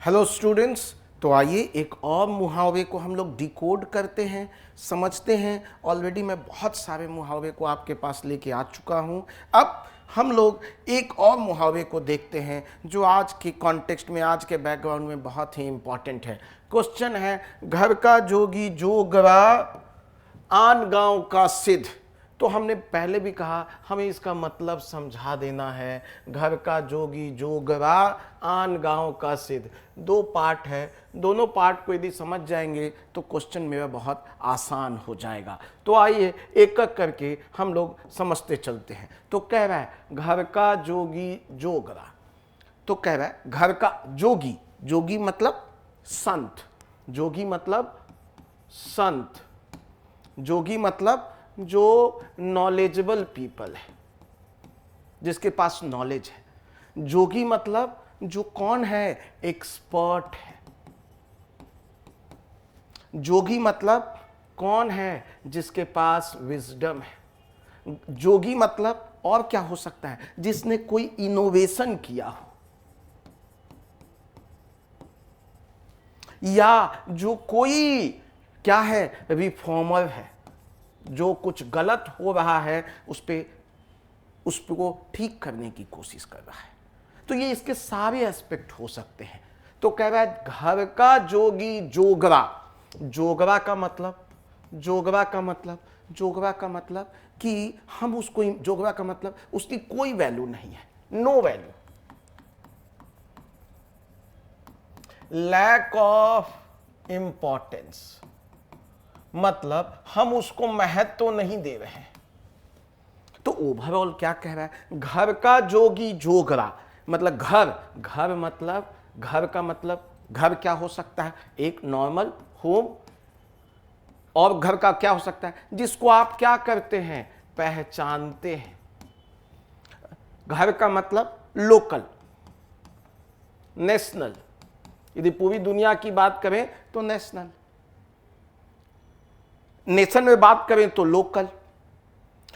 Hello students. तो आइए एक और मुहावरे को हम लोग डिकोड करते हैं, समझते हैं। ऑलरेडी मैं बहुत सारे मुहावरे को आपके पास लेके आ चुका हूं। अब हम लोग एक और मुहावरे को देखते हैं जो आज के कॉन्टेक्स्ट में, आज के बैकग्राउंड में बहुत ही इंपॉर्टेंट है। क्वेश्चन है, घर का जोगी जोगरा आन गांव का सिद्ध। तो हमने पहले भी कहा हमें इसका मतलब समझा देना है। घर का जोगी जोगरा आन गांव का सिद्ध, दो पार्ट है। दोनों पार्ट को यदि समझ जाएंगे तो क्वेश्चन मेरा बहुत आसान हो जाएगा। तो आइए एक एक करके हम लोग समझते चलते हैं। तो कह रहा है घर का जोगी जोगरा, तो कह रहा है घर का जोगी, जोगी मतलब संत, जोगी मतलब संत, जोगी मतलब जो नॉलेजेबल पीपल है, जिसके पास नॉलेज है। जोगी मतलब जो कौन है, एक्सपर्ट है। जोगी मतलब कौन है, जिसके पास विजडम है। जोगी मतलब और क्या हो सकता है, जिसने कोई इनोवेशन किया हो, या जो कोई क्या है, रिफॉर्मर है, जो कुछ गलत हो रहा है उसको ठीक करने की कोशिश कर रहा है। तो ये इसके सारे एस्पेक्ट हो सकते हैं। तो कह रहा है घर का जोगी जोगरा, जोगरा का मतलब, जोगरा का मतलब, जोगरा का मतलब कि हम उसको, जोगरा का मतलब उसकी कोई वैल्यू नहीं है, no value, lack of importance, मतलब हम उसको महत्व तो नहीं दे रहे हैं। तो ओवरऑल क्या कह रहा है, घर का जोगी जोगरा मतलब घर, घर मतलब, घर का मतलब, घर क्या हो सकता है, एक नॉर्मल होम। और घर का क्या हो सकता है, जिसको आप क्या करते हैं, पहचानते हैं। घर का मतलब लोकल, नेशनल, यदि पूरी दुनिया की बात करें तो नेशनल, नेशन में बात करें तो लोकल।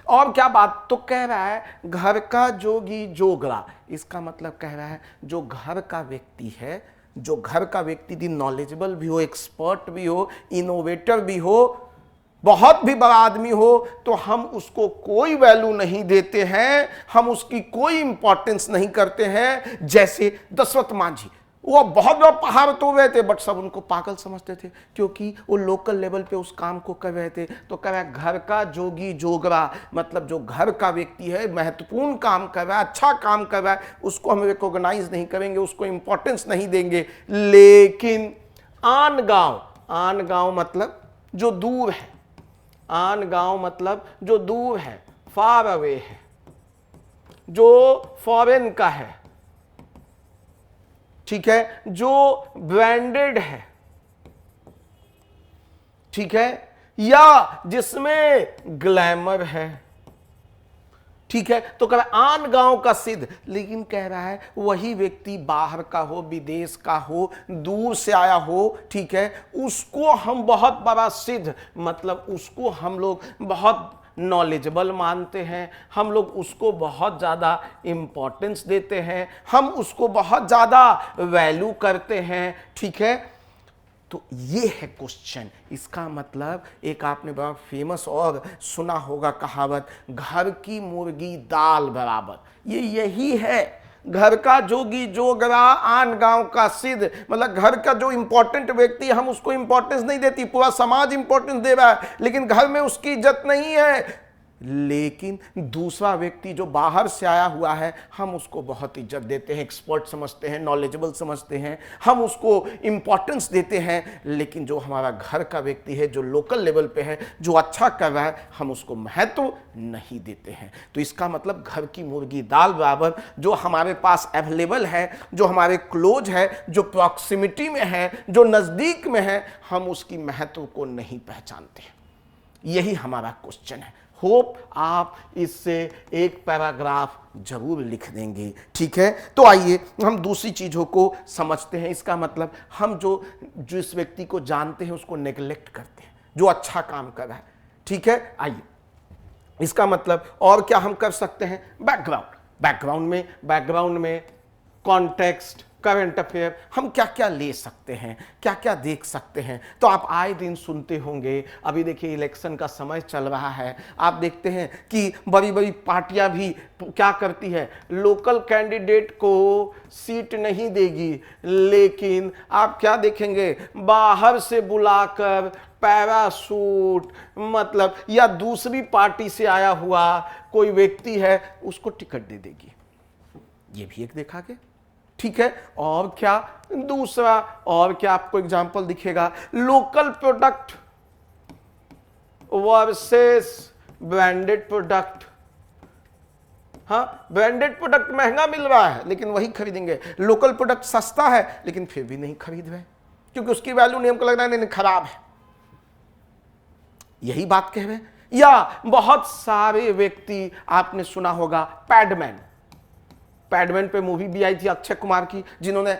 और क्या बात, तो कह रहा है घर का जोगी जोगरा, इसका मतलब कह रहा है जो घर का व्यक्ति है, जो घर का व्यक्ति यदि नॉलेजेबल भी हो, एक्सपर्ट भी हो, इनोवेटर भी हो, बहुत भी बड़ा आदमी हो, तो हम उसको कोई वैल्यू नहीं देते हैं, हम उसकी कोई इंपॉर्टेंस नहीं करते हैं। जैसे दशरथ मांझी, वो बहुत बड़ा पहाड़ तोड़ रहे थे, बट सब उनको पागल समझते थे क्योंकि वो लोकल लेवल पे उस काम को कर रहे थे। तो कह रहा है घर का जोगी जोगरा मतलब जो घर का व्यक्ति है, महत्वपूर्ण काम कर रहा है, अच्छा काम कर रहा है, उसको हम रिकॉग्नाइज नहीं करेंगे, उसको इंपॉर्टेंस नहीं देंगे। लेकिन आन गांव, आन गांव मतलब जो दूर है, आन गांव मतलब जो दूर है, फार अवे है, जो फॉरेन का है, ठीक है, जो ब्रांडेड है, ठीक है, या जिसमें ग्लैमर है, ठीक है। तो कह रहा है आन गांव का सिद्ध, लेकिन कह रहा है वही व्यक्ति बाहर का हो, विदेश का हो, दूर से आया हो, ठीक है, उसको हम बहुत बड़ा सिद्ध मतलब उसको हम लोग बहुत नॉलेजेबल मानते हैं, हम लोग उसको बहुत ज़्यादा इंपॉर्टेंस देते हैं, हम उसको बहुत ज़्यादा वैल्यू करते हैं, ठीक है। तो ये है क्वेश्चन। इसका मतलब एक आपने बड़ा फेमस और सुना होगा कहावत, घर की मुर्गी दाल बराबर, ये यही है। घर का जोगी जोगरा आन गांव का सिद्ध मतलब घर का जो इंपॉर्टेंट व्यक्ति, हम उसको इंपॉर्टेंस नहीं देती, पूरा समाज इंपॉर्टेंस दे रहा है, लेकिन घर में उसकी इज्जत नहीं है। लेकिन दूसरा व्यक्ति जो बाहर से आया हुआ है, हम उसको बहुत इज्जत देते हैं, एक्सपर्ट समझते हैं, नॉलेजेबल समझते हैं, हम उसको इंपॉर्टेंस देते हैं। लेकिन जो हमारा घर का व्यक्ति है, जो लोकल लेवल पे है, जो अच्छा कर रहा है, हम उसको महत्व नहीं देते हैं। तो इसका मतलब घर की मुर्गी दाल बराबर, जो हमारे पास अवेलेबल है, जो हमारे क्लोज है, जो प्रॉक्सिमिटी में है, जो नज़दीक में है, हम उसकी महत्व को नहीं पहचानते हैं। यही हमारा क्वेश्चन है। होप आप इससे एक पैराग्राफ जरूर लिख देंगे, ठीक है। तो आइए हम दूसरी चीज़ों को समझते हैं। इसका मतलब हम जिस व्यक्ति को जानते हैं उसको नेग्लेक्ट करते हैं, जो अच्छा काम कर रहा है, ठीक है। आइए इसका मतलब और क्या हम कर सकते हैं, बैकग्राउंड, बैकग्राउंड में कॉन्टेक्स्ट, करंट अफेयर, हम क्या क्या ले सकते हैं, क्या क्या देख सकते हैं। तो आप आए दिन सुनते होंगे, अभी देखिए इलेक्शन का समय चल रहा है, आप देखते हैं कि बड़ी बड़ी पार्टियां भी क्या करती है, लोकल कैंडिडेट को सीट नहीं देगी, लेकिन आप क्या देखेंगे, बाहर से बुलाकर पैरासूट मतलब या दूसरी पार्टी से आया हुआ कोई व्यक्ति है उसको टिकट दे देगी। ये भी एक देखा गया, ठीक है। और क्या दूसरा, और क्या आपको एग्जांपल दिखेगा, local product versus branded product. हाँ, ब्रांडेड प्रोडक्ट महंगा मिल रहा है लेकिन वही खरीदेंगे, लोकल प्रोडक्ट सस्ता है लेकिन फिर भी नहीं खरीद रहे क्योंकि उसकी वैल्यू नहीं, हमको लग रहा है नहीं खराब है। यही बात कह रहे हैं। या बहुत सारे व्यक्ति, आपने सुना होगा पैडमैन, पैडमैन पे मूवी भी आई थी अक्षय कुमार की, जिन्होंने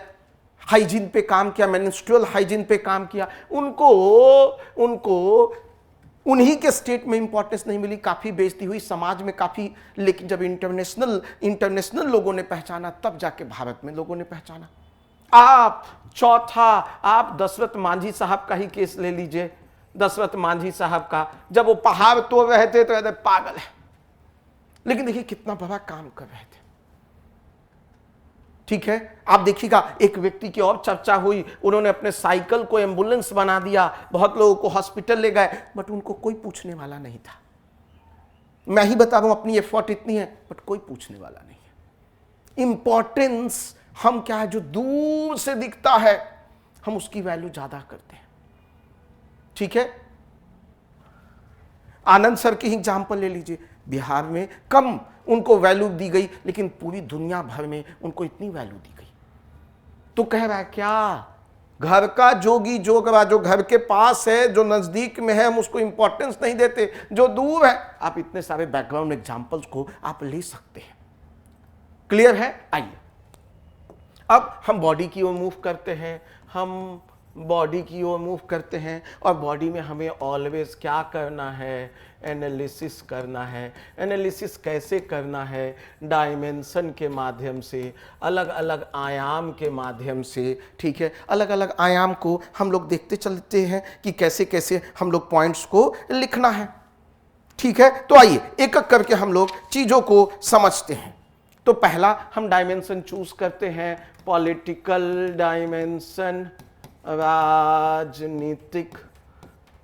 हाइजीन पे काम किया, मेंस्ट्रुअल हाइजीन पे काम किया, उनको उन्हीं के स्टेट में इंपॉर्टेंस नहीं मिली, काफी बेइज्जती हुई समाज में काफी, लेकिन जब इंटरनेशनल लोगों ने पहचाना तब जाके भारत में लोगों ने पहचाना। आप चौथा, आप दशरथ मांझी साहब का ही केस ले लीजिए, दशरथ मांझी साहब का, जब वो पहाड़ तोड़ रहे थे तो कहते पागल है, लेकिन देखिए कितना बड़ा काम कर रहे थे, ठीक है। आप देखिएगा एक व्यक्ति की और चर्चा हुई, उन्होंने अपने साइकिल को एम्बुलेंस बना दिया, बहुत लोगों को हॉस्पिटल ले गए, बट उनको कोई पूछने वाला नहीं था। मैं ही बता रहा हूं अपनी एफर्ट इतनी है, बट कोई पूछने वाला नहीं है। इंपॉर्टेंस हम क्या है, जो दूर से दिखता है हम उसकी वैल्यू ज्यादा करते हैं, ठीक है। आनंद सर की एग्जांपल ले लीजिए, बिहार में कम उनको वैल्यू दी गई लेकिन पूरी दुनिया भर में उनको इतनी वैल्यू दी गई। तो कह रहा है क्या, घर का जोगी जोगरा, जो घर के पास है, जो नजदीक में है, हम उसको इंपॉर्टेंस नहीं देते, जो दूर है। आप इतने सारे बैकग्राउंड एग्जांपल्स को आप ले सकते हैं। क्लियर है? आइए अब हम बॉडी की ओर मूव करते हैं, हम बॉडी की ओर मूव करते हैं, और बॉडी में हमें ऑलवेज क्या करना है, एनालिसिस करना है। एनालिसिस कैसे करना है, डायमेंशन के माध्यम से, अलग अलग आयाम के माध्यम से, ठीक है। अलग अलग आयाम को हम लोग देखते चलते हैं कि कैसे कैसे हम लोग पॉइंट्स को लिखना है, ठीक है। तो आइए एक एक करके हम लोग चीजों को समझते हैं। तो पहला हम डायमेंशन चूज करते हैं, पॉलिटिकल डायमेंशन, राजनीतिक।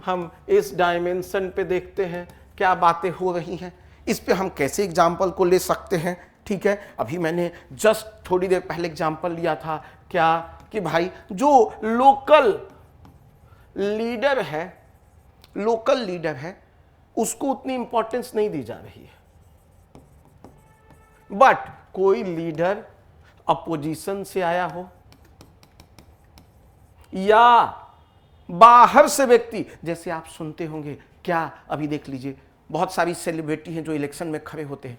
हम इस डायमेंशन पे देखते हैं क्या बातें हो रही हैं, इस पे हम कैसे एग्जाम्पल को ले सकते हैं, ठीक है। अभी मैंने जस्ट थोड़ी देर पहले एग्जाम्पल लिया था क्या, कि भाई जो लोकल लीडर है उसको उतनी इंपॉर्टेंस नहीं दी जा रही है, बट कोई लीडर अपोजिशन से आया हो या बाहर से व्यक्ति, जैसे आप सुनते होंगे क्या, अभी देख लीजिए बहुत सारी सेलिब्रिटी हैं जो इलेक्शन में खड़े होते हैं,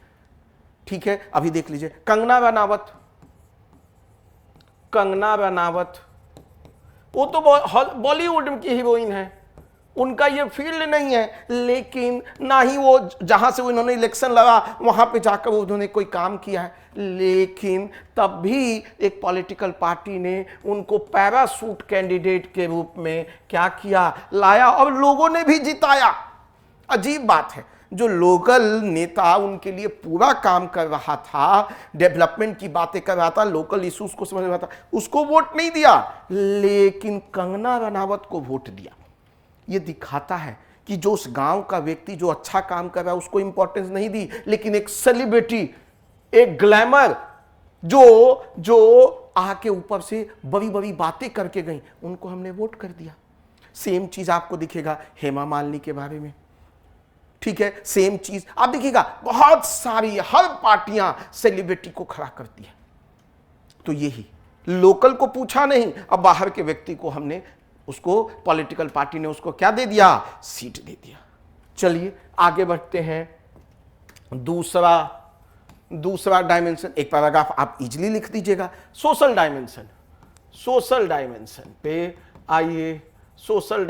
ठीक है। अभी देख लीजिए कंगना रनावत, वो तो बॉलीवुड की हीरोइन है, उनका ये फील्ड नहीं है, लेकिन ना ही वो जहां से उन्होंने इलेक्शन लड़ा वहां पे जाकर उन्होंने कोई काम किया है, लेकिन तब भी एक पॉलिटिकल पार्टी ने उनको पैरासूट कैंडिडेट के रूप में क्या किया, लाया, और लोगों ने भी जिताया। अजीब बात है, जो लोकल नेता उनके लिए पूरा काम कर रहा था, डेवलपमेंट की बातें कर रहा था, लोकल इश्यूज को समझ रहा था, उसको वोट नहीं दिया, लेकिन कंगना रनावत को वोट दिया। ये दिखाता है कि जो उस गांव का व्यक्ति जो अच्छा काम कर रहा है उसको इंपॉर्टेंस नहीं दी, लेकिन एक सेलिब्रिटी, एक ग्लैमर जो आके ऊपर से बड़ी बड़ी बातें करके गई, उनको हमने वोट कर दिया। सेम चीज आपको दिखेगा हेमा मालिनी के बारे में, ठीक है। सेम चीज आप देखिएगा, बहुत सारी हर पार्टियां सेलिब्रिटी को खड़ा करती है। तो यही लोकल को पूछा नहीं, अब बाहर के व्यक्ति को हमने, उसको पॉलिटिकल पार्टी ने उसको क्या दे दिया, सीट दे दिया। चलिए आगे बढ़ते हैं। दूसरा डायमेंशन, एक पैराग्राफ आप इजीली लिख दीजिएगा, सोशल डायमेंशन पे आइए। सोशल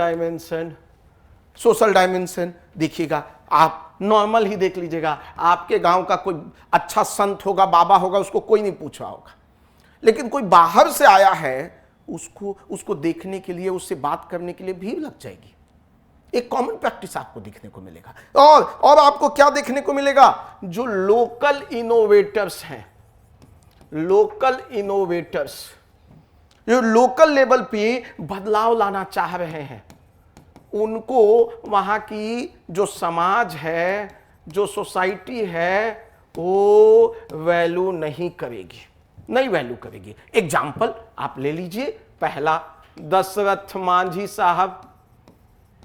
डायमेंशन देखिएगा, आप नॉर्मल ही देख लीजिएगा, आपके गांव का कोई अच्छा संत होगा, बाबा होगा, उसको कोई नहीं पूछ रहा होगा, लेकिन कोई बाहर से आया है, उसको देखने के लिए, उससे बात करने के लिए भीड़ लग जाएगी। एक कॉमन प्रैक्टिस आपको देखने को मिलेगा। और आपको क्या देखने को मिलेगा? जो लोकल इनोवेटर्स हैं, लोकल इनोवेटर्स जो लोकल लेवल पे बदलाव लाना चाह रहे हैं, उनको वहां की जो समाज है, जो सोसाइटी है, वो वैल्यू नहीं करेगी, नहीं वैल्यू करेगी। एग्जाम्पल आप ले लीजिए, पहला दशरथ मांझी साहब,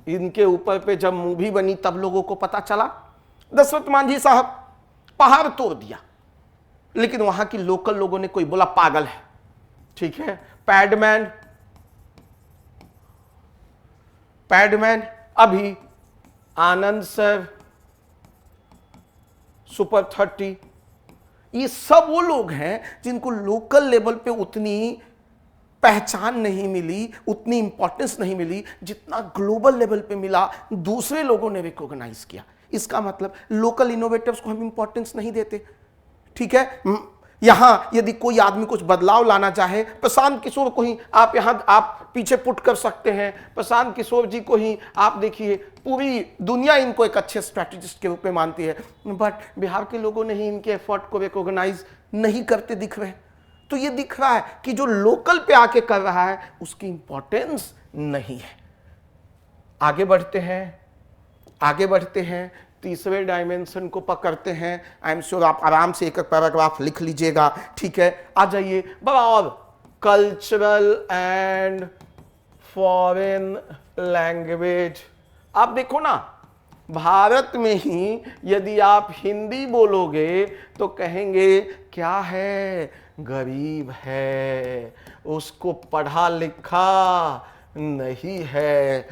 इनके ऊपर पे जब मूवी बनी तब लोगों को पता चला। दशरथ मांझी साहब पहाड़ तोड़ दिया, लेकिन वहां की लोकल लोगों ने कोई बोला पागल है, ठीक है। पैडमैन अभी, आनंद सर, सुपर 30, ये सब वो लोग हैं जिनको लोकल लेवल पे उतनी पहचान नहीं मिली, उतनी इंपॉर्टेंस नहीं मिली जितना ग्लोबल लेवल पे मिला, दूसरे लोगों ने रिकॉग्नाइज किया। इसका मतलब लोकल इनोवेटर्स को हम इंपॉर्टेंस नहीं देते, ठीक है। यहां यदि कोई आदमी कुछ बदलाव लाना चाहे, प्रशांत किशोर को ही आप यहां आप पीछे पुट कर सकते हैं। प्रशांत किशोर जी को ही आप देखिए, पूरी दुनिया इनको एक अच्छे स्ट्रैटेजिस्ट के रूप में मानती है, बट बिहार के लोगों ने ही इनके एफर्ट को रिकॉग्नाइज नहीं करते दिख रहे। तो ये दिख रहा है कि जो लोकल पे आके कर रहा है उसकी इंपॉर्टेंस नहीं है। आगे बढ़ते हैं, तीसरे डायमेंशन को पकड़ते हैं। आई एम श्योर आप आराम से एक एक पैराग्राफ लिख लीजिएगा, ठीक है। आ जाइए बराबर, कल्चरल एंड फॉरेन लैंग्वेज। आप देखो ना, भारत में ही यदि आप हिंदी बोलोगे तो कहेंगे क्या है, गरीब है, उसको पढ़ा लिखा नहीं है।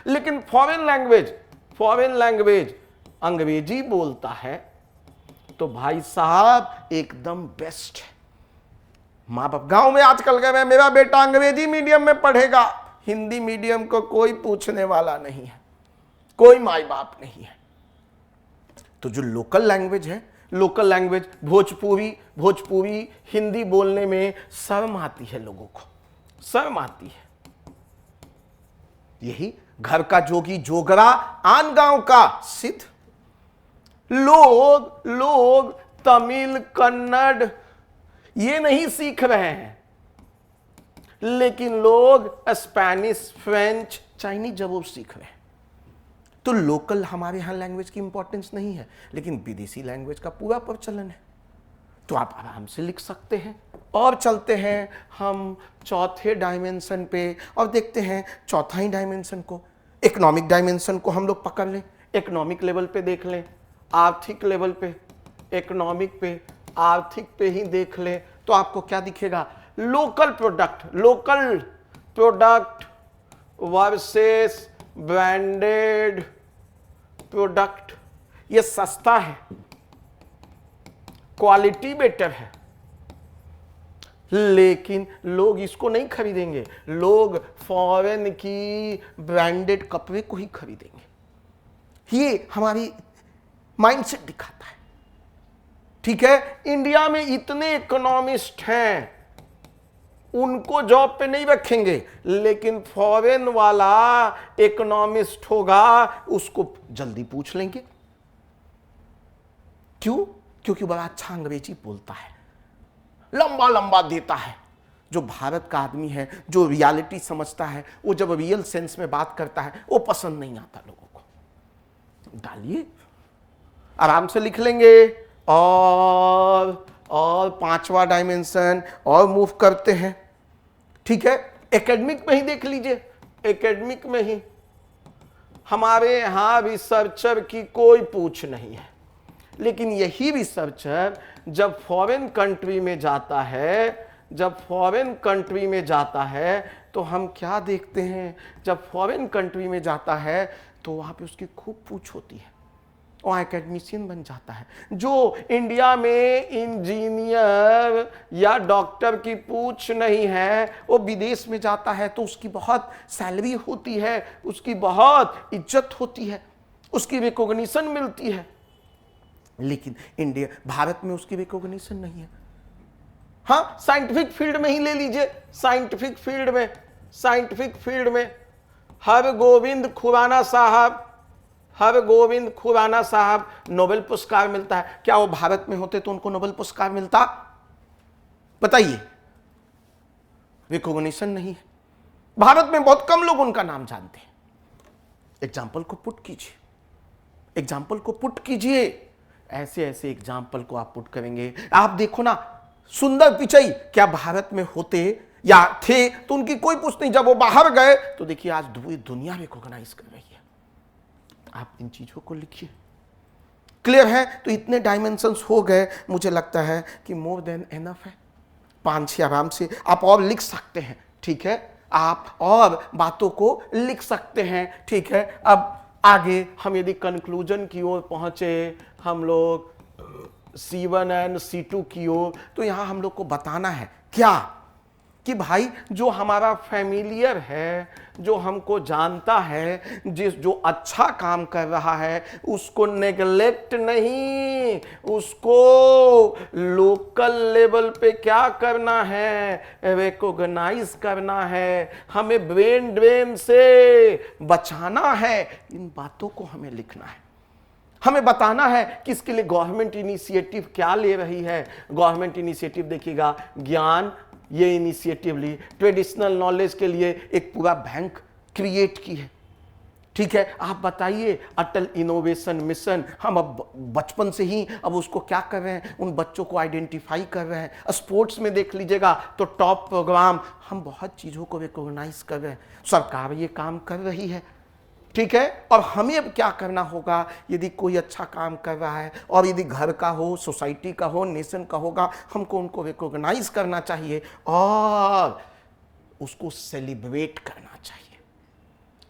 लेकिन फॉरेन लैंग्वेज अंग्रेजी बोलता है तो भाई साहब एकदम बेस्ट है। माँ बाप गांव में आजकल कह रहे हैं मेरा बेटा अंग्रेजी मीडियम में पढ़ेगा, हिंदी मीडियम को कोई पूछने वाला नहीं है, कोई माई बाप नहीं है। तो जो लोकल लैंग्वेज भोजपुरी हिंदी बोलने में शर्म आती है, लोगों को शर्म आती है। यही घर का जोगी जोगरा, आन गांव का सिद्ध। लोग तमिल, कन्नड़ ये नहीं सीख रहे हैं, लेकिन लोग स्पेनिश, फ्रेंच, चाइनीज जरूर सीख रहे हैं। तो लोकल हमारे यहां लैंग्वेज की इंपॉर्टेंस नहीं है, लेकिन विदेशी लैंग्वेज का पूरा प्रचलन है, तो आप आराम से लिख सकते हैं। और चलते हैं हम चौथे डायमेंशन पे और देखते हैं चौथा ही डायमेंशन को, इकोनॉमिक डायमेंशन को हम लोग पकड़ लें। इकोनॉमिक लेवल पे देख लें, आर्थिक लेवल पे, इकोनॉमिक पे, आर्थिक पे ही देख लें तो आपको क्या दिखेगा? Local product versus branded product. ये सस्ता है, क्वालिटी बेटर है, लेकिन लोग इसको नहीं खरीदेंगे, लोग फॉरेन की ब्रांडेड कपड़े को ही खरीदेंगे। ये हमारी माइंडसेट दिखाता है, ठीक है। इंडिया में इतने इकोनॉमिस्ट हैं, उनको जॉब पे नहीं रखेंगे, लेकिन फॉरेन वाला इकोनॉमिस्ट होगा उसको जल्दी पूछ लेंगे। क्यों? क्योंकि बड़ा अच्छा अंग्रेजी बोलता है, लंबा देता है। जो भारत का आदमी है, जो रियलिटी समझता है, वो जब रियल सेंस में बात करता है वो पसंद नहीं आता लोगों को। डालिए, आराम से लिख लेंगे। और पांचवा डायमेंशन और मूव करते हैं, ठीक है। एकेडमिक में ही देख लीजिए, एकेडमिक में ही हमारे यहां रिसर्चर की कोई पूछ नहीं है, लेकिन यही रिसर्चर जब फॉरेन कंट्री में जाता है, तो हम क्या देखते हैं? जब फॉरेन कंट्री में जाता है तो वहां पे उसकी खूब पूछ होती है और एकेडमिशियन बन जाता है। जो इंडिया में इंजीनियर या डॉक्टर की पूछ नहीं है, वो विदेश में जाता है तो उसकी बहुत सैलरी होती है, उसकी बहुत इज्जत होती है, उसकी रिकॉग्निशन मिलती है। लेकिन भारत में उसकी रिकॉग्निशन नहीं है। हाँ, साइंटिफिक फील्ड में ही ले लीजिए, साइंटिफिक फील्ड में हरगोविंद खुराना साहब नोबेल पुरस्कार मिलता है। क्या वो भारत में होते तो उनको नोबेल पुरस्कार मिलता? बताइए। रिकॉग्निशन नहीं है, भारत में बहुत कम लोग उनका नाम जानते हैं। एग्जाम्पल को पुट कीजिए, ऐसे ऐसे एग्जाम्पल को आप पुट करेंगे, आप देखो ना, सुंदर पिचई क्या भारत में होते या थे तो उनकी कोई पूछ नहीं, जब वो बाहर गए तो देखिए आज पूरी दुनिया रिकॉग्नाइज कर रही है। आप इन चीजों को लिखिए। क्लियर है? तो इतने डायमेंशंस हो गए, मुझे लगता है कि मोर देन एनफ है। 5-6 आराम से आप और लिख सकते हैं, ठीक है, आप और बातों को लिख सकते हैं, ठीक है। अब आगे हम यदि कंक्लूजन की ओर पहुंचे, हम लोग C1 एंड C2 की ओर, तो यहां हम लोग को बताना है क्या कि भाई जो हमारा फैमिलियर है, जो हमको जानता है, जो अच्छा काम कर रहा है, उसको नेगलेक्ट नहीं, उसको लोकल लेवल पे क्या करना है, रिकॉग्नाइज करना है, हमें ब्रेन ड्रेन से बचाना है। इन बातों को हमें लिखना है, हमें बताना है कि इसके लिए गवर्नमेंट इनिशिएटिव क्या ले रही है। गवर्नमेंट इनिशिएटिव देखिएगा, ज्ञान ये इनिशिएटिव ली, ट्रेडिशनल नॉलेज के लिए एक पूरा बैंक क्रिएट की है, ठीक है। आप बताइए, अटल इनोवेशन मिशन, हम अब बचपन से ही अब उसको क्या कर रहे हैं, उन बच्चों को आइडेंटिफाई कर रहे हैं। स्पोर्ट्स में देख लीजिएगा तो टॉप प्रोग्राम, हम बहुत चीज़ों को रिकॉग्नाइज कर रहे हैं, सरकार ये काम कर रही है, ठीक है। और हमें अब क्या करना होगा, यदि कोई अच्छा काम कर रहा है और यदि घर का हो, सोसाइटी का हो, नेशन का होगा, हमको उनको रिकॉग्नाइज करना चाहिए और उसको सेलिब्रेट करना चाहिए।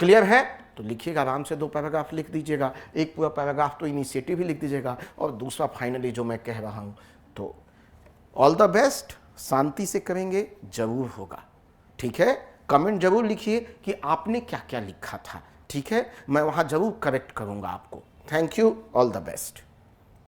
क्लियर है? तो लिखिएगा, आराम से 2 पैराग्राफ लिख दीजिएगा, एक पूरा पैराग्राफ तो इनिशिएटिव ही लिख दीजिएगा और दूसरा फाइनली जो मैं कह रहा हूं। तो ऑल द बेस्ट, शांति से करेंगे, जरूर होगा, ठीक है। कमेंट जरूर लिखिए कि आपने क्या क्या लिखा था, ठीक है, मैं वहां जरूर करेक्ट करूंगा आपको। Thank you, all the best.